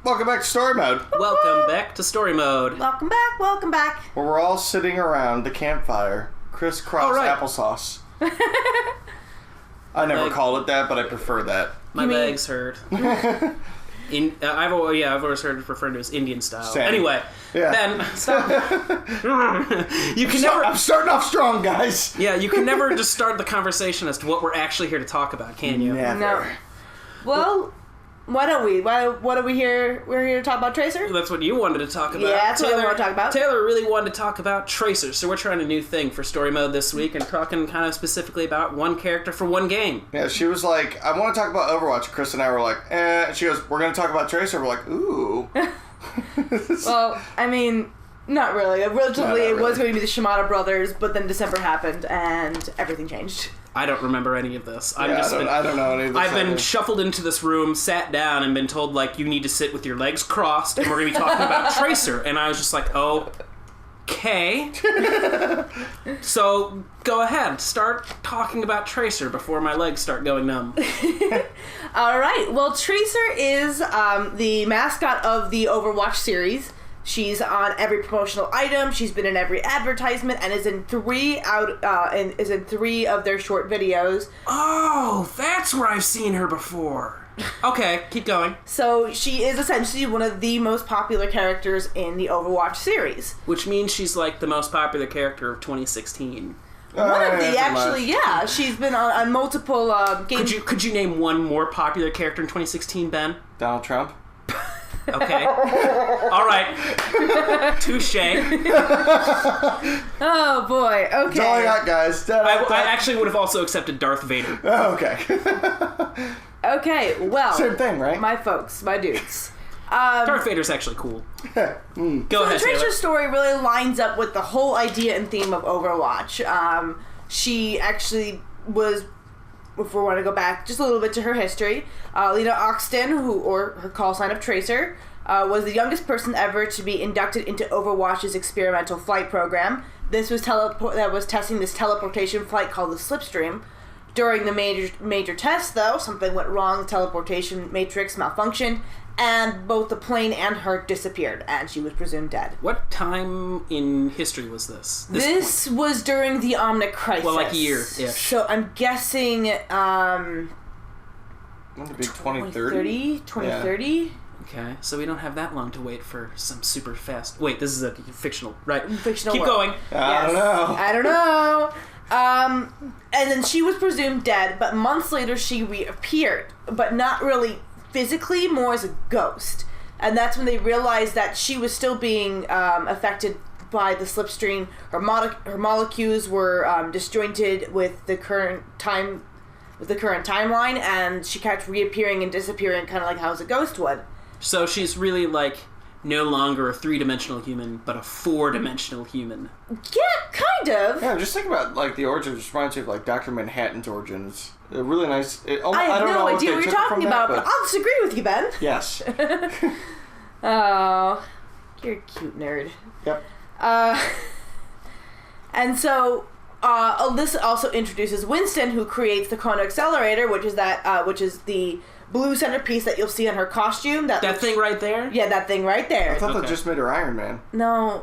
Welcome back to Story Mode. Welcome back to Story Mode. Welcome back, welcome back. Where we're all sitting around the campfire, crisscross applesauce. I never call it that, but I prefer that. My legs hurt. I've always heard it referred to as Indian style. Same. Anyway, Ben, stop. I'm starting off strong, guys. Yeah, you can never just start the conversation as to what we're actually here to talk about, can you? Never. No. Well, why don't we? What are we here? We're here to talk about Tracer? That's what you wanted to talk about. Yeah, that's what I want to talk about. Taylor really wanted to talk about Tracer, so we're trying a new thing for Story Mode this week and talking kind of specifically about one character for one game. Yeah, she was like, I want to talk about Overwatch. Chris and I were like, eh. And she goes, we're going to talk about Tracer. We're like, ooh. Well, I mean, not really. Originally, it was really. going to be the Shimada brothers, but then December happened and everything changed. I don't remember any of this. I don't know any of this. I've been shuffled into this room, sat down, and been told, like, you need to sit with your legs crossed, and we're going to be talking about Tracer. And I was just like, okay. So, go ahead. Start talking about Tracer before my legs start going numb. All right. Well, Tracer is the mascot of the Overwatch series. She's on every promotional item. She's been in every advertisement and is in three of their short videos. Oh, that's where I've seen her before. Okay, keep going. So she is essentially one of the most popular characters in the Overwatch series. Which means she's like the most popular character of 2016. Yeah. She's been on multiple games. Could you name one more popular character in 2016, Ben? Donald Trump. Okay. All right. Touche. Oh, boy. Okay. That's all I got, guys. I actually would have also accepted Darth Vader. Oh, okay. Okay, well. Same thing, right? My folks, my dudes. Darth Vader's actually cool. Go ahead, the Tracer Taylor. story really lines up with the whole idea and theme of Overwatch. She actually was, if we want to go back just a little bit to her history, Lena Oxton, or her call sign of Tracer, was the youngest person ever to be inducted into Overwatch's experimental flight program. This was that was testing this teleportation flight called the Slipstream. During the major test, though, something went wrong. The teleportation matrix malfunctioned, and both the plane and her disappeared, and she was presumed dead. What time in history was this? This was during the Omnic Crisis. Well, like a year-ish. So I'm guessing, Be 2030? 2030? Yeah. Okay, so we don't have that long to wait for some super fast... Wait, this is a fictional... Right. Fictional Keep world. going. I don't know. And then she was presumed dead, but months later she reappeared, but not really physically, more as a ghost. And that's when they realized that she was still being affected by the slipstream. Her molecules were disjointed with the current timeline, and she kept reappearing and disappearing, kind of like how a ghost would. So she's really, like, no longer a 3-dimensional human, but a 4-dimensional human. Yeah, kind of. Yeah, just think about, like, the origins. It reminds me of, like, Dr. Manhattan's origins. A really nice... I have no idea what you're talking about, but I'll disagree with you, Ben. Yes. Oh, you're a cute nerd. Yep. And so, this also introduces Winston, who creates the Chrono Accelerator, which is the blue centerpiece that you'll see on her costume. That thing right there? Yeah, that thing right there. I thought that just made her Iron Man. No.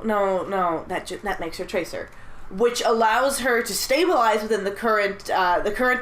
That makes her Tracer, which allows her to stabilize within the current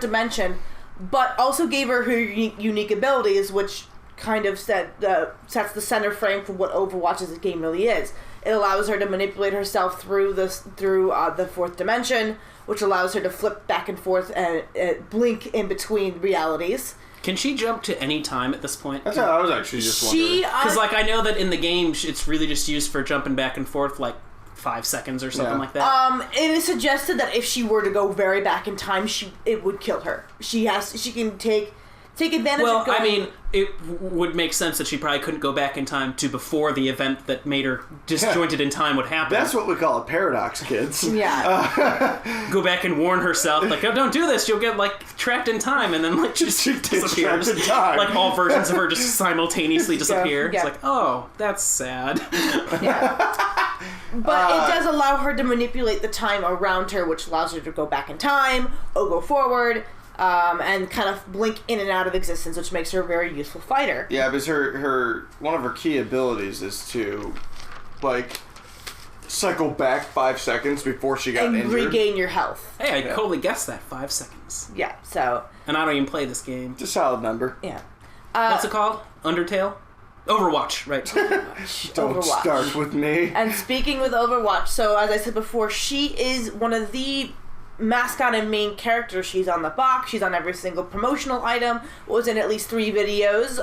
dimension, but also gave her unique abilities, which kind of sets the center frame for what Overwatch's game really is. It allows her to manipulate herself through the 4th dimension, which allows her to flip back and forth and blink in between realities. Can she jump to any time at this point? That's what I was actually just wondering. Because, like, I know that in the game, it's really just used for jumping back and forth, like, 5 seconds or something like that. It is suggested that if she were to go very back in time, it would kill her. She can take advantage of going... Well, I mean, it would make sense that she probably couldn't go back in time to before the event that made her disjointed in time would happen. That's what we call a paradox, kids. Yeah. Go back and warn herself, like, oh, don't do this, you'll get, like, trapped in time, and then, like, she just disappears. Trapped in time. Like, all versions of her just simultaneously disappear. Yeah. It's like, oh, that's sad. Yeah. But it does allow her to manipulate the time around her, which allows her to go back in time or go forward. and kind of blink in and out of existence, which makes her a very useful fighter. Yeah, because her one of her key abilities is to, like, cycle back 5 seconds before she got injured. And regain your health. Hey, I totally guessed that. 5 seconds. Yeah, so... And I don't even play this game. It's a solid number. Yeah. What's it called? Undertale? Overwatch, right. Don't Overwatch. start with me. And speaking with Overwatch, so as I said before, she is one of the mascot and main characters. She's on the box, she's on every single promotional item, was in at least 3 videos,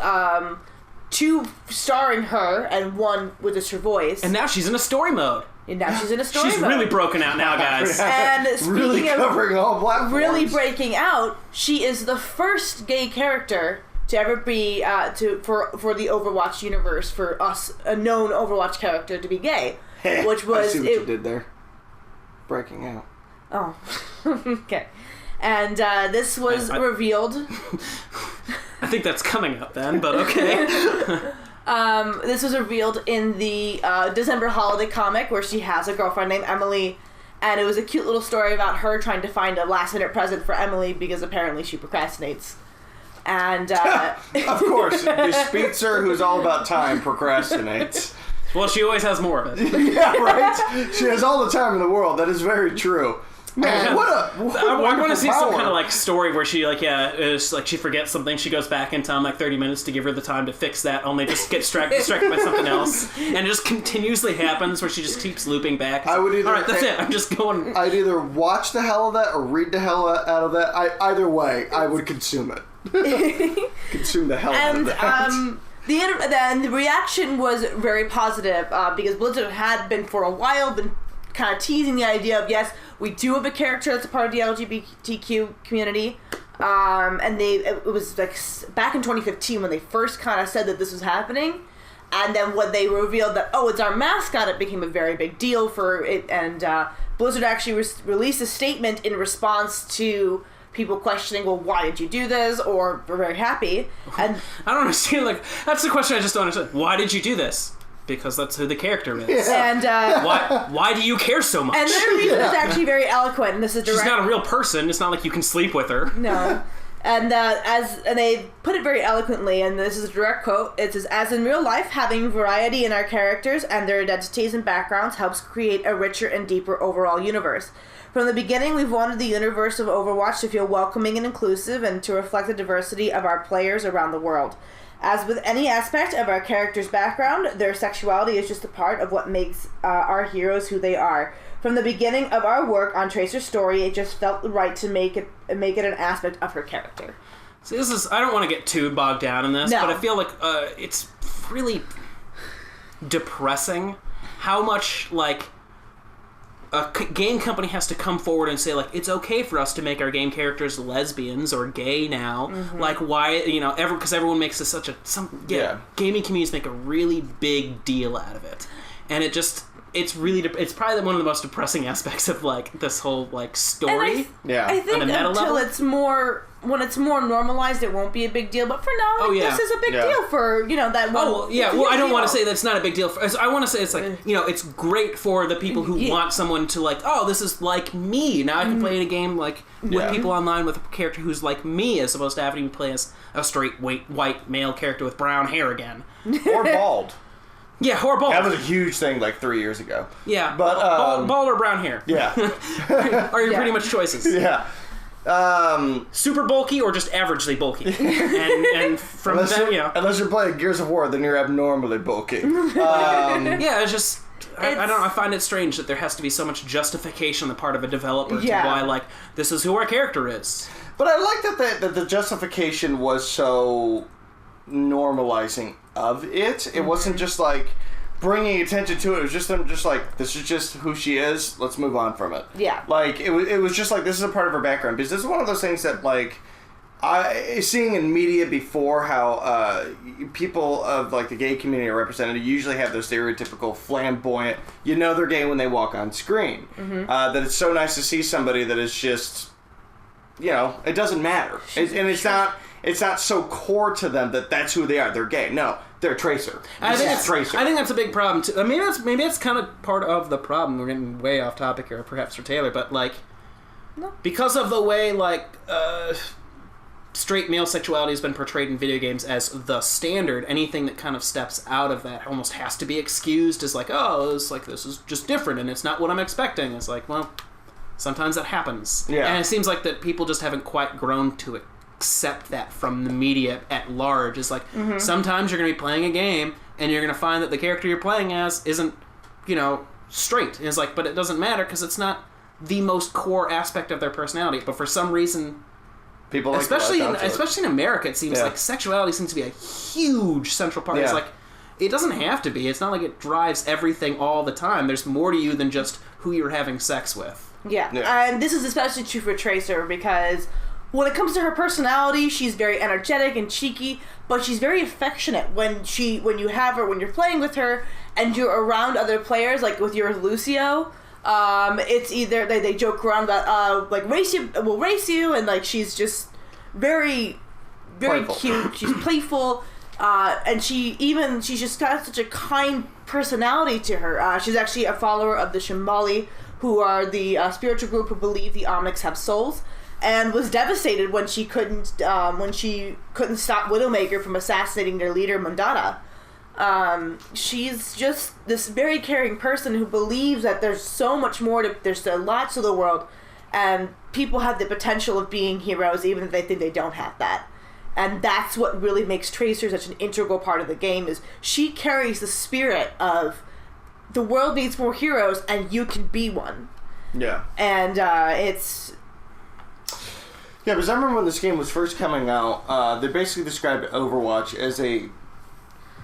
2 starring her, and 1 with just her voice. And now she's in a story mode. And now she's in a story She's mode. really broken out now, guys. And speaking really covering all platforms. really breaking out, she is the first gay character to ever be for the Overwatch universe, for us, a known Overwatch character to be gay, which was I see what you did there. Breaking out. Oh, okay. And this was revealed. I think that's coming up then, but okay. This was revealed in the December holiday comic where she has a girlfriend named Emily, and it was a cute little story about her trying to find a last-minute present for Emily because apparently she procrastinates. And of course, the Spitzer, who's all about time, procrastinates. Well, she always has more of it. Yeah, right? She has all the time in the world. That is very true. Man, I want to see power. some kind of like story where she is like she forgets something, she goes back in time like 30 minutes to give her the time to fix that, only just get distracted by something else, and it just continuously happens where she just keeps looping back. I would either, all right, that's it. I'm just going. I'd either watch the hell of that or read the hell out of that. Either way, I would consume it. Consume the hell out of that. The reaction was very positive because Blizzard had been for a while been kind of teasing the idea of, yes, we do have a character that's a part of the LGBTQ community, and it was like back in 2015 when they first kind of said that this was happening, and then when they revealed that, oh, it's our mascot, it became a very big deal for it, and Blizzard actually released a statement in response to people questioning, well, why did you do this, or we're very happy, and I don't understand, like, that's the question I just don't understand. Why did you do this? Because that's who the character is. Yeah. And why do you care so much? And their reason is actually very eloquent, and this is direct. She's not a real person. It's not like you can sleep with her. No. And and they put it very eloquently, and this is a direct quote. It says, "As in real life, having variety in our characters and their identities and backgrounds helps create a richer and deeper overall universe. From the beginning, we've wanted the universe of Overwatch to feel welcoming and inclusive and to reflect the diversity of our players around the world. As with any aspect of our character's background, their sexuality is just a part of what makes our heroes who they are. From the beginning of our work on Tracer's story, it just felt right to make it an aspect of her character." See, I don't want to get too bogged down in this, No. but I feel like it's really depressing how much, like, a game company has to come forward and say, like, it's okay for us to make our game characters lesbians or gay now. Mm-hmm. Like, why, because everyone makes this gaming communities make a really big deal out of it. And it's probably one of the most depressing aspects of, like, this whole, like, story. I think until when it's more normalized, it won't be a big deal. But for now, this is a big deal for, that one. Oh, yeah. Well, I don't want to say that's not a big deal. I want to say it's like, it's great for the people who want someone to, like, oh, this is like me. Now I can play in a game, like, with people online with a character who's like me, as opposed to having to play as a straight, white male character with brown hair again. Or bald. Yeah, or bald. That was a huge thing like 3 years ago. Yeah, but bald or brown hair. Yeah. Are your pretty much choices. Yeah. Super bulky or just averagely bulky. and from unless you're playing Gears of War, then you're abnormally bulky. It's just I don't know. I find it strange that there has to be so much justification on the part of a developer to why, like, this is who our character is. But I like that the justification was so normalizing of it. It wasn't just like bringing attention to it. It was just them just like, this is just who she is. Let's move on from it. Yeah. Like, it was just like, this is a part of her background. Because this is one of those things that, like, seeing in media before how people of, like, the gay community are represented usually have those stereotypical flamboyant, they're gay when they walk on screen. Mm-hmm. That it's so nice to see somebody that is just, it doesn't matter. It's not so core to them that that's who they are. They're gay. No, they're Tracer. Tracer. I think that's a big problem too. Maybe that's kind of part of the problem. We're getting way off topic here, perhaps for Taylor, but, like, because of the way, like, straight male sexuality has been portrayed in video games as the standard. Anything that kind of steps out of that almost has to be excused as like, oh, it's like this is just different and it's not what I'm expecting. It's like, well, sometimes that happens. Yeah. And it seems like that people just haven't quite grown to accept that from the media at large. It's like, sometimes you're going to be playing a game and you're going to find that the character you're playing as isn't, straight. And it's like, but it doesn't matter because it's not the most core aspect of their personality. But for some reason, people like especially in America, it seems like sexuality seems to be a huge central part. It's like, it doesn't have to be. It's not like it drives everything all the time. There's more to you than just who you're having sex with. Yeah. And this is especially true for Tracer because when it comes to her personality, she's very energetic and cheeky, but she's very affectionate when you're playing with her and you're around other players, like with your Lucio. It's either they joke around about we'll race you, and like she's just very, very playful. cute. She's playful, and she's just got such a kind personality to her. She's actually a follower of the Shambali, who are the spiritual group who believe the Omnics have souls, and was devastated when she couldn't stop Widowmaker from assassinating their leader Mundata. She's just this very caring person who believes that there's so much more there's a lot to the world, and people have the potential of being heroes even if they think they don't have that. And that's what really makes Tracer such an integral part of the game, is she carries the spirit of the world needs more heroes and you can be one. Yeah. And it's... Yeah, because I remember when this game was first coming out, they basically described Overwatch as a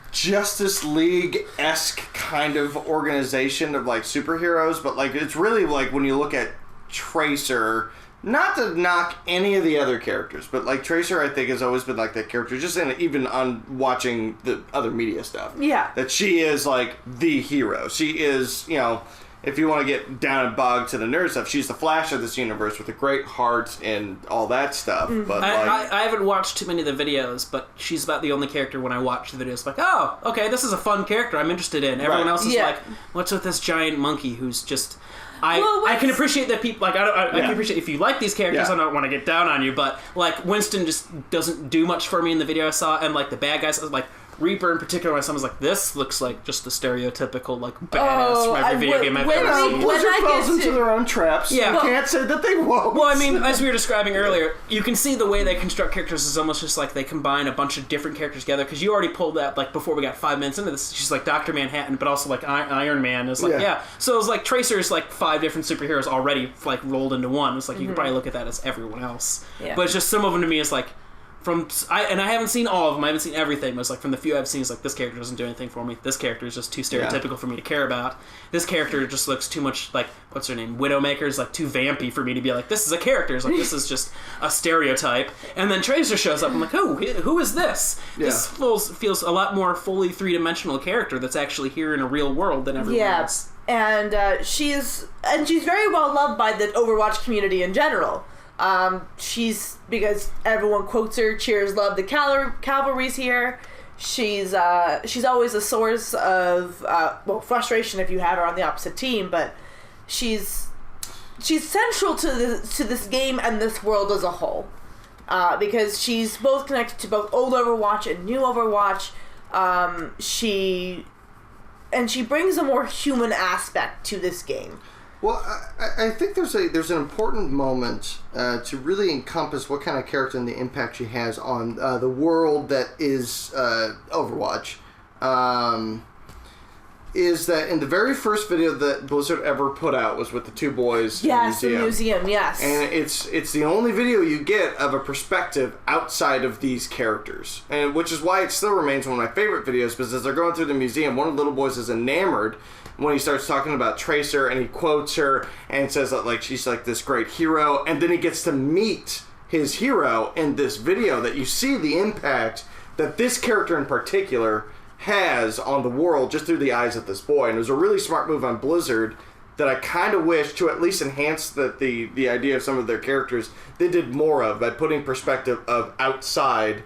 Justice League-esque kind of organization of like superheroes, but like it's really like when you look at Tracer, not to knock any of the other characters, but like Tracer I think has always been like that character, just even on watching the other media stuff. Yeah. That she is like the hero. She is, if you want to get down and bogged to the nerd stuff, she's the Flash of this universe with a great heart and all that stuff. But I haven't watched too many of the videos, but she's about the only character when I watch the videos like, oh, okay, this is a fun character I'm interested in. Everyone else is like, what's with this giant monkey who's just... I can appreciate that people... Like, I can appreciate if you like these characters, I don't want to get down on you, but like Winston just doesn't do much for me in the video I saw, and like the bad guys, like Reaper in particular, my son was like, this looks like just the stereotypical, like, badass from every video game I've ever seen. Blizzard falls into their own traps. Yeah. You can't say that they won't. Well, I mean, as we were describing earlier, you can see the way they construct characters is almost just like they combine a bunch of different characters together, because you already pulled that, like, before we got 5 minutes into this, she's like Dr. Manhattan, but also like Iron Man. It's like, So it was like Tracer's like 5 different superheroes already, like, rolled into one. It's like, you could probably look at that as everyone else. Yeah. But it's just some of them to me is like, I haven't seen all of them. I haven't seen everything. But it's like from the few I've seen, it's like this character doesn't do anything for me. This character is just too stereotypical for me to care about. This character just looks too much like, what's her name? Widowmaker is like too vampy for me to be like, this is a character. It's like, this is just a stereotype. And then Tracer shows up. I'm like, who is this? Yeah. This feels a lot more fully 3-dimensional character that's actually here in a real world than everyone else. And she's very well loved by the Overwatch community in general. Because everyone quotes her, cheers, love the cavalry's here. She's always a source of frustration if you have her on the opposite team, but she's central to this game and this world as a whole, because she's both connected to both old Overwatch and new Overwatch. She brings a more human aspect to this game. Well, I think there's an important moment to really encompass what kind of character and the impact she has on the world that is Overwatch. Is that in the very first video that Blizzard ever put out was with the 2 boys in the museum. Yes. And it's the only video you get of a perspective outside of these characters. And which is why it still remains one of my favorite videos, because as they're going through the museum, one of the little boys is enamored when he starts talking about Tracer, and he quotes her and says that like she's like this great hero, and then he gets to meet his hero in this video, that you see the impact that this character in particular has on the world just through the eyes of this boy. And it was a really smart move on Blizzard that I kind of wish, to at least enhance the idea of some of their characters, they did more of, by putting perspective of outside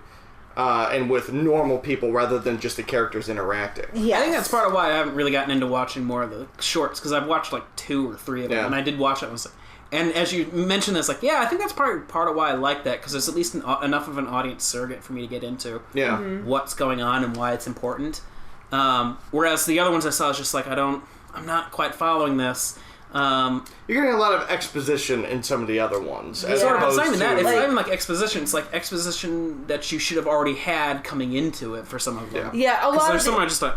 and with normal people rather than just the characters interacting. Yes. I think that's part of why I haven't really gotten into watching more of the shorts, because I've watched like 2 or 3 of them, and I did watch it and I was like, And as you mentioned this, like, yeah, I think that's part of why I like that, because there's at least enough of an audience surrogate for me to get into what's going on and why it's important. Whereas the other ones I saw was just like, I'm not quite following this. You're getting a lot of exposition in some of the other ones. It's not even like exposition. It's like exposition that you should have already had coming into it for some of them. Yeah, a lot of them. Just like,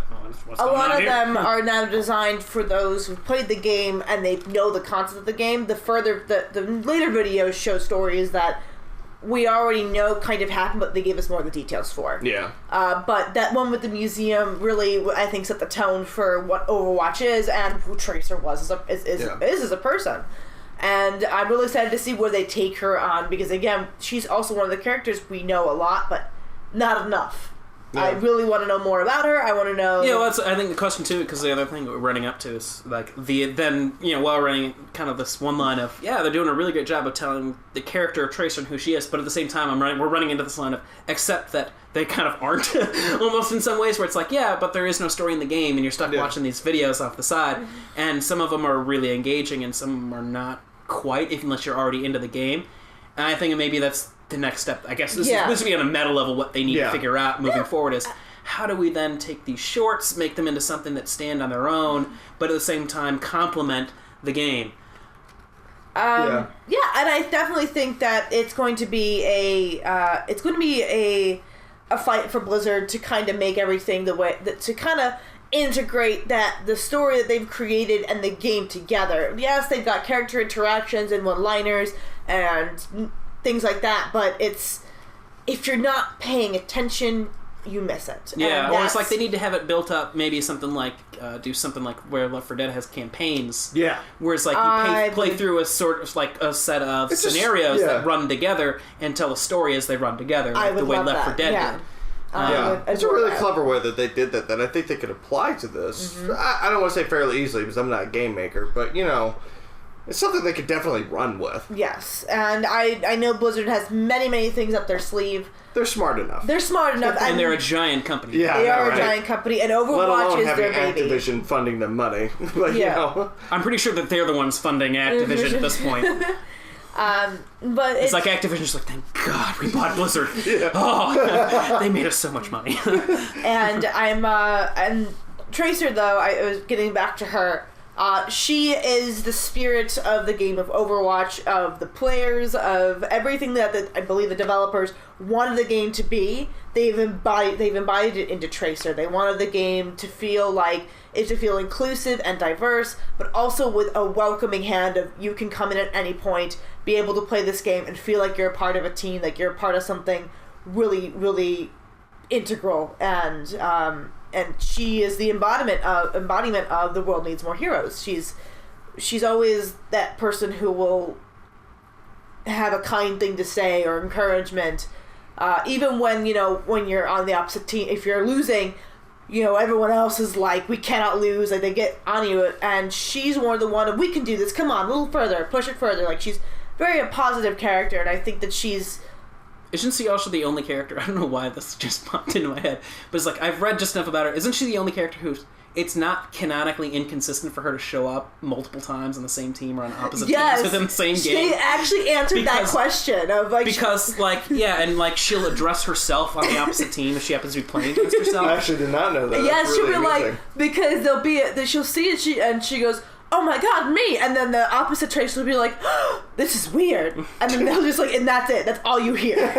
a lot of them are now designed for those who've played the game and they know the concept of the game. The later videos show stories that we already know kind of happened, but they gave us more of the details for. Yeah. But that one with the museum really, I think, set the tone for what Overwatch is and who Tracer was as a person. And I'm really excited to see where they take her on, because again, she's also one of the characters we know a lot, but not enough. Yeah. I really want to know more about her. I want to know... Yeah, well, I think the question too, because the other thing we're running up to is, like, while running kind of this one line of, they're doing a really great job of telling the character of Tracer and who she is, but at the same time, we're running into this line of, except that they kind of aren't, almost in some ways, where it's like, but there is no story in the game, and you're stuck watching these videos off the side, and some of them are really engaging, and some of them are not quite, unless you're already into the game. And I think maybe that's the next step. I guess this would be on a meta level what they need to figure out moving forward is, how do we then take these shorts, make them into something that stand on their own, but at the same time complement the game? And I definitely think that it's going to be a fight for Blizzard to kind of make everything the way that, to kind of integrate the story that they've created and the game together. Yes, they've got character interactions and one-liners and things like that, but if you're not paying attention, you miss it. Yeah, or it's like they need to have it built up, maybe something like, do something like where Left 4 Dead has campaigns. Yeah. Where it's like you play through a sort of like a set of scenarios that run together and tell a story as they run together, like the way Left 4 Dead did. It's a really clever way that they did that I think they could apply to this. Mm-hmm. I don't want to say fairly easily, because I'm not a game maker, but, it's something they could definitely run with. Yes, and I know Blizzard has many, many things up their sleeve. They're smart enough. And they're a giant company. Yeah, they are a giant company, and Overwatch is their baby. Activision funding them money. But, I'm pretty sure that they're the ones funding Activision at this point. But it's like Activision's like, thank God we bought Blizzard. Oh, they made us so much money. And and Tracer, though, I was getting back to her. She is the spirit of the game of Overwatch, of the players, of everything that I believe the developers wanted the game to be. They've embodied it into Tracer. They wanted the game to feel inclusive and diverse, but also with a welcoming hand of, you can come in at any point, be able to play this game and feel like you're a part of a team, like you're a part of something really, really integral. And she is the embodiment of the world needs more heroes. She's always that person who will have a kind thing to say or encouragement, even when you're on the opposite team. If you're losing, everyone else is like, we cannot lose, like they get on you, and she's one of the one of, we can do this, come on, a little further, push it further. Like, she's very a positive character, and I think that isn't she also the only character? I don't know why this just popped into my head, but it's like, I've read just enough about her. Isn't she the only character it's not canonically inconsistent for her to show up multiple times on the same team or on opposite teams within the same game? They actually answered that question of like, because and she'll address herself on the opposite team if she happens to be playing against herself. I actually did not know that. Yeah, she'll be like, because she'll see it, and she goes, oh my god, me! And then the opposite Tracer will be like, oh, this is weird. And then they'll just and that's it. That's all you hear. And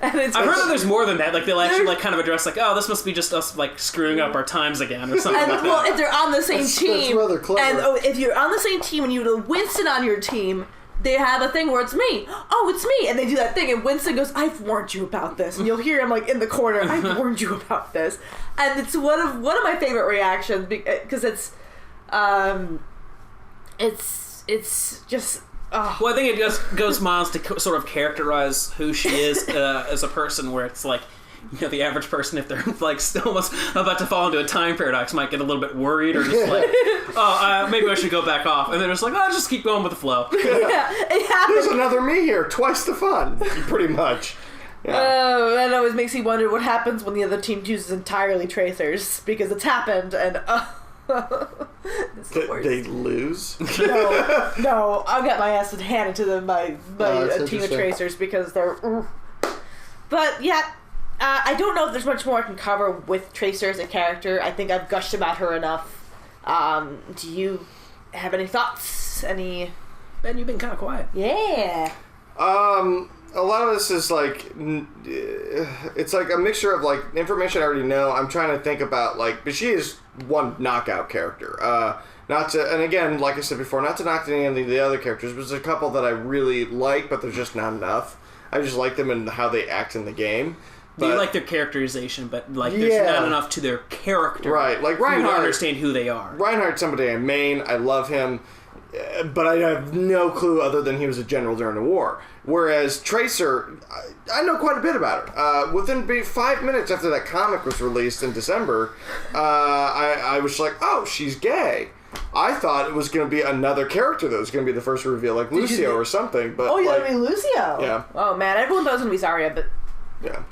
I've heard that there's more than that. Like, they'll actually kind of address oh, this must be just us screwing up our times again or something like that. Well, if they're on the same team, that's rather clever. And if you're on the same team and you have Winston on your team, they have a thing where it's me. Oh, it's me. And they do that thing, and Winston goes, I've warned you about this. And you'll hear him in the corner, I've warned you about this. And it's one of my favorite reactions, because it's just... Oh. Well, I think it just goes miles to sort of characterize who she is as a person, where it's like, the average person, if they're still almost about to fall into a time paradox, might get a little bit worried or just maybe I should go back off. And they're just like, just keep going with the flow. Yeah, it happens. There's another me here, twice the fun, pretty much. Yeah. That always makes me wonder what happens when the other team chooses entirely Tracers, because it's happened, and It's the worst. They lose? No, I'll get my ass handed to them by a team of Tracers because they're... But, yeah, I don't know if there's much more I can cover with Tracer as a character. I think I've gushed about her enough. Do you have any thoughts? Any... Ben, you've been kind of quiet. Yeah. A lot of this is like, it's like a mixture of like information I already know. I'm trying to think about like, but she is one knockout character. Not to, and again, like I said before, not to knock any of the other characters, but there's a couple that I really like, but there's just not enough. I just like them and how they act in the game. You like their characterization, but like there's not enough to their character. Right, like Reinhardt. For you to understand who they are. Reinhardt's somebody I main. I love him. But I have no clue other than he was a general during the war. Whereas Tracer, I know quite a bit about her. Within 5 minutes after that comic was released in December, I was like, oh, she's gay. I thought it was going to be another character that was going to be the first reveal, like Lucio or something. But you thought it would be Lucio? Yeah. Oh, man, everyone thought it was going to be Zarya, but... Yeah.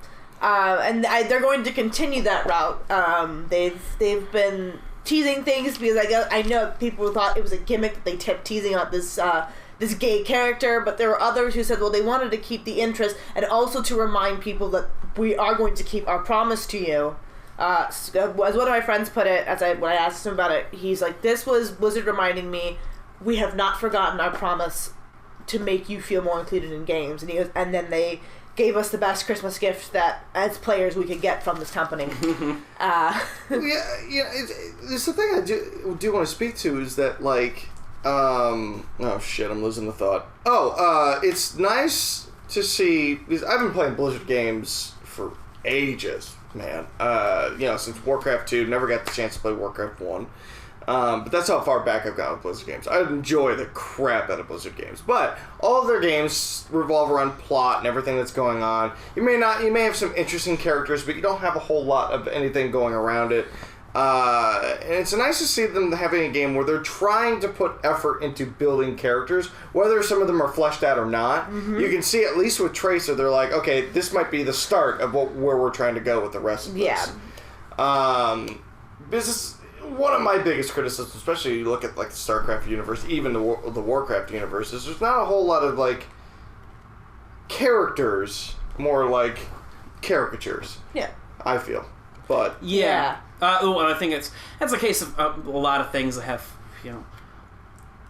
And they're going to continue that route. They've been... teasing things because I know people thought it was a gimmick that they kept teasing out this gay character, but there were others who said, well, they wanted to keep the interest and also to remind people that we are going to keep our promise to you. As one of my friends put it, when I asked him about it, he's like, this was Blizzard reminding me, we have not forgotten our promise to make you feel more included in games. And he goes, and then they gave us the best Christmas gift that, as players, we could get from this company. It's the thing I do want to speak to is that, like, oh shit, I'm losing the thought. It's nice to see, because I've been playing Blizzard games for ages, man. Since Warcraft 2, never got the chance to play Warcraft 1. But that's how far back I've gone with Blizzard games. I enjoy the crap out of Blizzard games, but all of their games revolve around plot and everything that's going on. You may have some interesting characters, but you don't have a whole lot of anything going around it. And it's nice to see them having a game where they're trying to put effort into building characters, whether some of them are fleshed out or not. Mm-hmm. You can see, at least with Tracer, they're like, okay, this might be the start of where we're trying to go with the rest of this. Business. One of my biggest criticisms, especially you look at like the StarCraft universe, even the Warcraft universe, is there's not a whole lot of like characters, more like caricatures. Yeah, I feel, but I think that's a case of a lot of things that have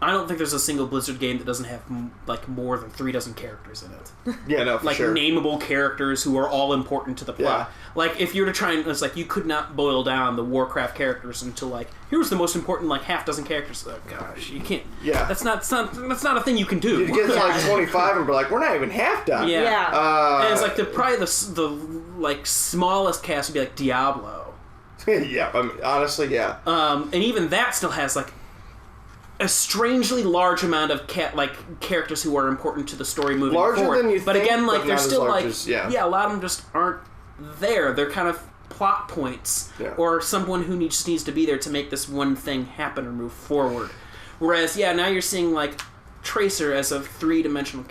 I don't think there's a single Blizzard game that doesn't have like more than 3 dozen characters in it. Yeah, no, for sure. Like nameable characters who are all important to the plot. Yeah. Like if you were to try and, it's like you could not boil down the Warcraft characters into like, here's the most important like half dozen characters. Oh gosh, you can't. Yeah, that's not a thing you can do. You get to like 25 and be like, we're not even half done. Yeah. And it's like probably the like smallest cast would be like Diablo. Yeah, I mean, honestly, yeah. And even that still has like a strangely large amount of characters who are important to the story moving forward. Larger than you think, but again, like but they're still like a lot of them just aren't there. They're kind of plot points or someone who just needs to be there to make this one thing happen or move forward. Whereas now you're seeing like Tracer as a three-dimensional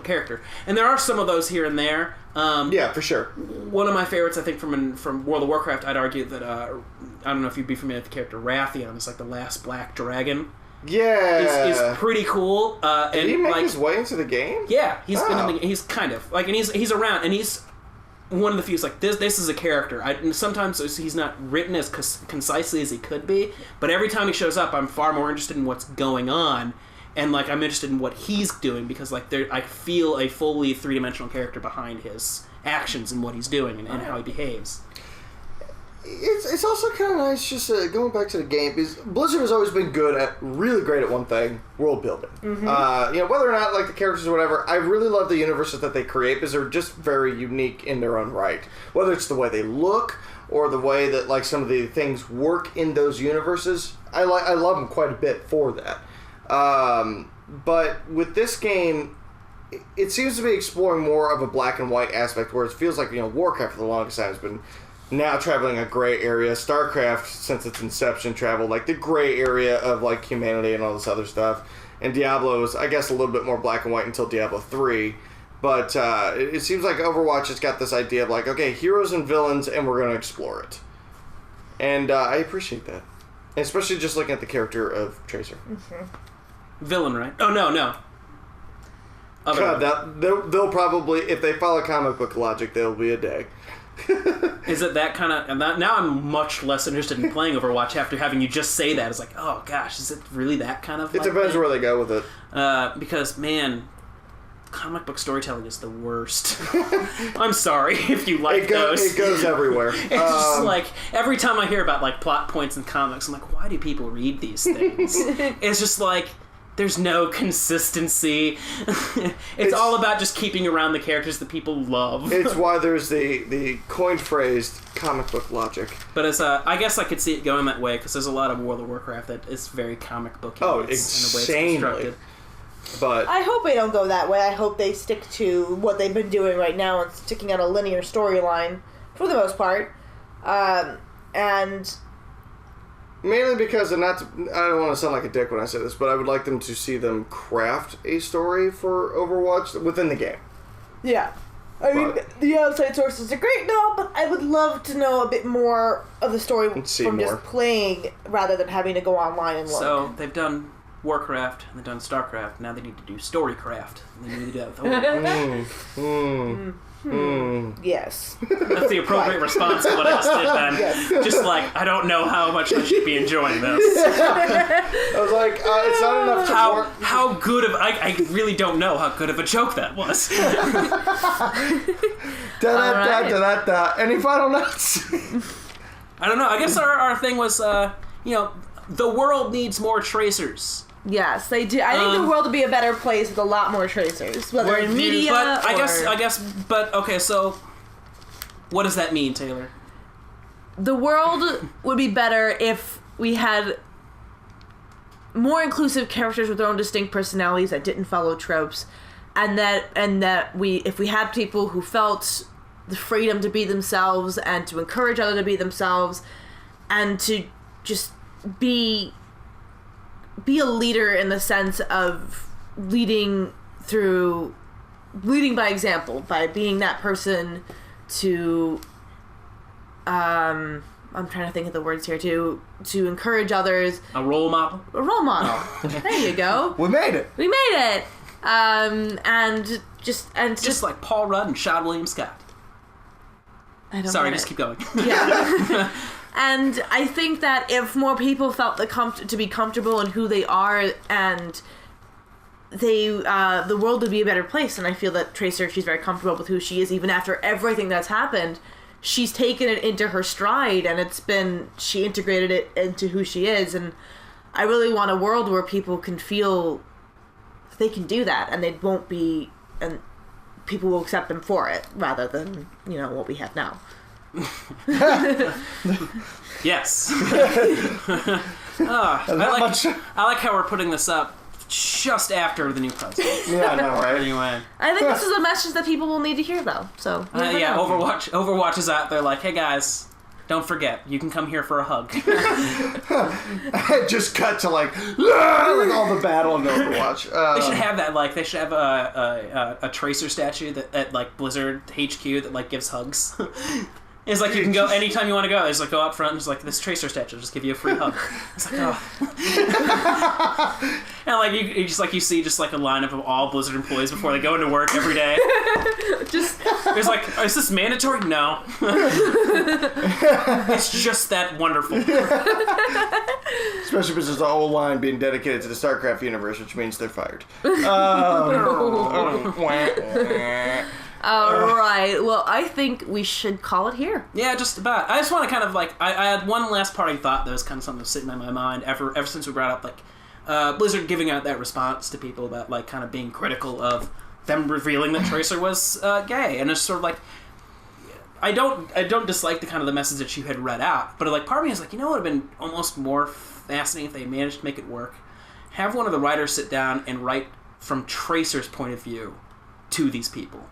character, and there are some of those here and there. For sure. One of my favorites, I think, from World of Warcraft, I'd argue that I don't know if you'd be familiar with the character Wrathion. It's like the last black dragon. Yeah, is pretty cool. Did he make his way into the game? Yeah, he's been in the, he's kind of like, and he's around, and he's one of the few. Like this is a character. Sometimes he's not written as concisely as he could be, but every time he shows up, I'm far more interested in what's going on. And, like, I'm interested in what he's doing because, like, I feel a fully three-dimensional character behind his actions and what he's doing and how he behaves. It's also kind of nice just going back to the game because Blizzard has always been really great at one thing, world building. Mm-hmm. Whether or not, like, the characters or whatever, I really love the universes that they create because they're just very unique in their own right. Whether it's the way they look or the way that, like, some of the things work in those universes, I love them quite a bit for that. But with this game, it seems to be exploring more of a black and white aspect where it feels like, Warcraft for the longest time has been now traveling a gray area. StarCraft, since its inception, traveled like the gray area of like humanity and all this other stuff. And Diablo is, I guess, a little bit more black and white until Diablo 3. But it seems like Overwatch has got this idea of like, okay, heroes and villains, and we're going to explore it. And I appreciate that. Especially just looking at the character of Tracer. Villain, right? Oh, no. God, they'll probably, if they follow comic book logic, there'll be a day. Is it that kind of... And now I'm much less interested in playing Overwatch after having you just say that. It's like, oh, gosh, is it really that kind of... It depends where they go with it. Because, man... Comic book storytelling is the worst. I'm sorry if you like those. It goes everywhere. It's just like, every time I hear about like plot points in comics, I'm like, why do people read these things? It's just like, there's no consistency. It's all about just keeping around the characters that people love. It's why there's the coined phrase comic book logic. But as I guess I could see it going that way, because there's a lot of World of Warcraft that is very comic book in the way it's constructed. But I hope they don't go that way. I hope they stick to what they've been doing right now and sticking on a linear storyline for the most part. And mainly because, I don't want to sound like a dick when I say this, but I would like them to see them craft a story for Overwatch within the game. Yeah. I mean, the outside sources are great and all, but I would love to know a bit more of the story from just playing rather than having to go online and look. So, they've done Warcraft, and they've done Starcraft. Now they need to do Storycraft. And they need to do Yes. That's the appropriate response to what I just did then. Yes. Just like, I don't know how much I should be enjoying this. I was like, it's not enough to how good of... I really don't know how good of a joke that was. Da-da-da-da-da-da. Any final notes? I don't know. I guess our thing was, the world needs more Tracers. Yes, they do. I think the world would be a better place with a lot more Tracers, whether in media but I guess, but okay, so what does that mean, Taylor? The world would be better if we had more inclusive characters with their own distinct personalities that didn't follow tropes, and that if we had people who felt the freedom to be themselves and to encourage others to be themselves, and to just be a leader in the sense of leading by example, by being that person to I'm trying to think of the words here, to encourage others. A role model. There you go. We made it. And just like Paul Rudd and Sean William Scott. Sorry, just keep going. Yeah. And I think that if more people felt to be comfortable in who they are, and the world would be a better place. And I feel that Tracer, she's very comfortable with who she is, even after everything that's happened. She's taken it into her stride, and she integrated it into who she is. And I really want a world where people can feel they can do that, and and people will accept them for it, rather than, what we have now. Yes. I like how we're putting this up just after the new president. Yeah, I know, right? Anyway, I think this is a message that people will need to hear, though. So Overwatch is out there like, hey guys, don't forget, you can come here for a hug. Just cut to like all the battle in Overwatch. They should have that. They should have a Tracer statue at like Blizzard HQ that gives hugs. It's like you can go anytime you want to go. There's go up front and there's this Tracer statue. Just give you a free hug. It's like, oh. And you see a lineup of all Blizzard employees before they go into work every day. There's is this mandatory? No. It's just that wonderful. Especially because there's a whole line being dedicated to the StarCraft universe, which means they're fired. Alright, well, I think we should call it here. Yeah, just about. I just want to kind of I had one last parting thought that was kind of something that was sitting in my mind ever since we brought up Blizzard giving out that response to people about kind of being critical of them revealing that Tracer was gay, and it's sort of I don't dislike the kind of the message that you had read out, but part of me is it would have been almost more fascinating if they managed to make it work. Have one of the writers sit down and write from Tracer's point of view to these people.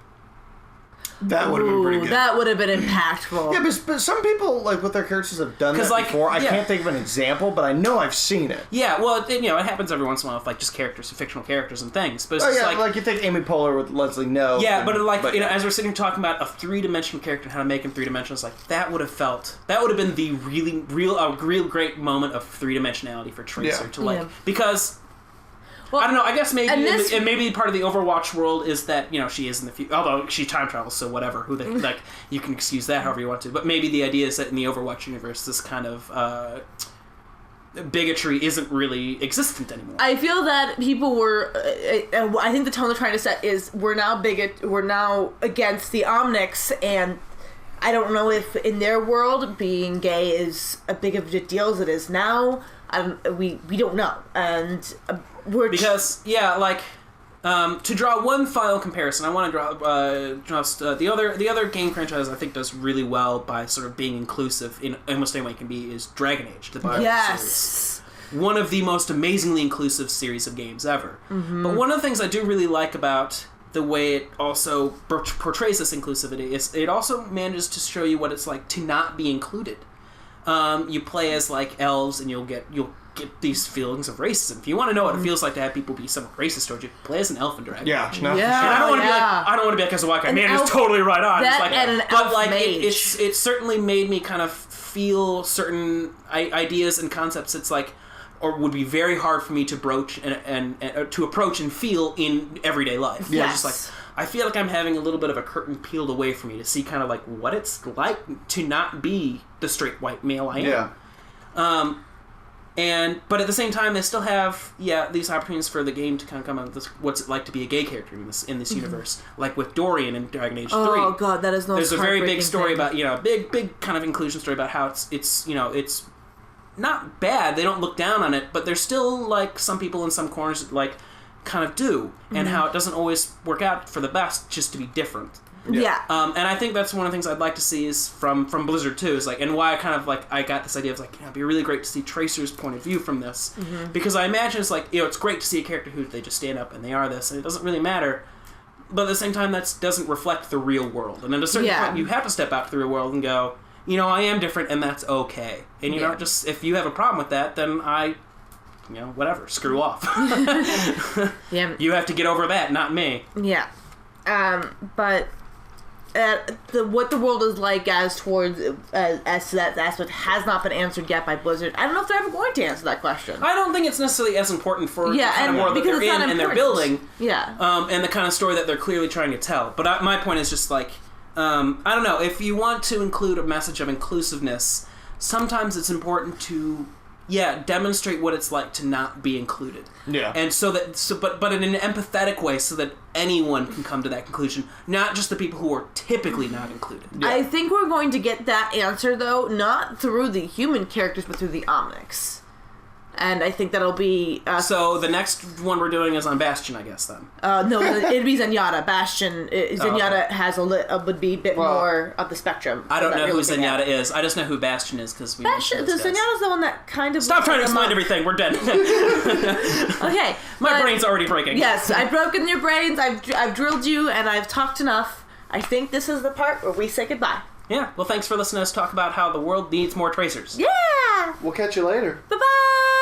That would have been pretty good. That would have been impactful. Yeah, but some people, like, with their characters have done that before. I can't think of an example, but I know I've seen it. Yeah, well, it happens every once in a while with, like, just characters, fictional characters and things. But it's just like you think Amy Poehler with Leslie Knope. Yeah, but as we're sitting here talking about a three-dimensional character and how to make him three-dimensional, it's like, that would have been the real great moment of three-dimensionality for Tracer because... Well, I don't know. I guess maybe part of the Overwatch world is that she is in the future. Although she time travels, so whatever. You can excuse that however you want to. But maybe the idea is that in the Overwatch universe, this kind of bigotry isn't really existent anymore. I feel that people were. I think the tone they're trying to set is we're now against the Omnics, and I don't know if in their world being gay is a big of a deal as it is now. We don't know, and to draw one final comparison, I want to draw the other game franchise I think does really well by sort of being inclusive in almost any way it can be is Dragon Age, the BioWare series. One of the most amazingly inclusive series of games ever. Mm-hmm. But one of the things I do really like about the way it also portrays this inclusivity is it also manages to show you what it's like to not be included. You play as like elves, and you'll get these feelings of racism. If you want to know what it feels like to have people be somewhat racist towards you, play as an elf in Dragon Age. And I don't want to be like, I don't want to be like as a white guy. Man, it's totally right on. It certainly made me kind of feel certain ideas and concepts. It's like, or would be very hard for me to broach and to approach and feel in everyday life. Yes. Just like, I feel like I'm having a little bit of a curtain peeled away from me to see kind of like what it's like to not be the straight white male I am. Yeah. But at the same time, they still have these opportunities for the game to kind of come up with what's it like to be a gay character in this universe, like with Dorian in Dragon Age 3. Oh god, that is no. There's a very big story about big kind of inclusion story about how it's not bad. They don't look down on it, but there's still like some people in some corners that, like, kind of do, and how it doesn't always work out for the best just to be different. Yeah. And I think that's one of the things I'd like to see is from Blizzard too, is like, and why I kind of like, I got this idea of like, it'd be really great to see Tracer's point of view from this, because I imagine it's like, it's great to see a character who they just stand up and they are this, and it doesn't really matter, but at the same time that doesn't reflect the real world, and at a certain point you have to step out to the real world and go, I am different, and that's okay, and not just, if you have a problem with that, then whatever, screw off. You have to get over that, not me. Yeah. But what the world is like as towards as to that aspect has not been answered yet by Blizzard. I don't know if they're ever going to answer that question. I don't think it's necessarily as important for the kind of world that they're in and they're building. Yeah. And the kind of story that they're clearly trying to tell. But my point is just like, I don't know, if you want to include a message of inclusiveness, sometimes it's important to demonstrate what it's like to not be included. Yeah. And but in an empathetic way, so that anyone can come to that conclusion, not just the people who are typically not included. Yeah. I think we're going to get that answer, though, not through the human characters, but through the Omnics. And I think that'll be... so the next one we're doing is on Bastion, I guess, then. No, it'd be Zenyatta. Bastion... Zenyatta has would be a bit more of the spectrum. I don't know who Zenyatta is. I just know who Bastion is, because we Bastion, Zenyatta's the one that kind of... Stop trying to explain everything. We're dead. Okay. My brain's already breaking. Yes, I've broken your brains. I've drilled you, and I've talked enough. I think this is the part where we say goodbye. Yeah. Well, thanks for listening to us talk about how the world needs more Tracers. Yeah! We'll catch you later. Bye-bye!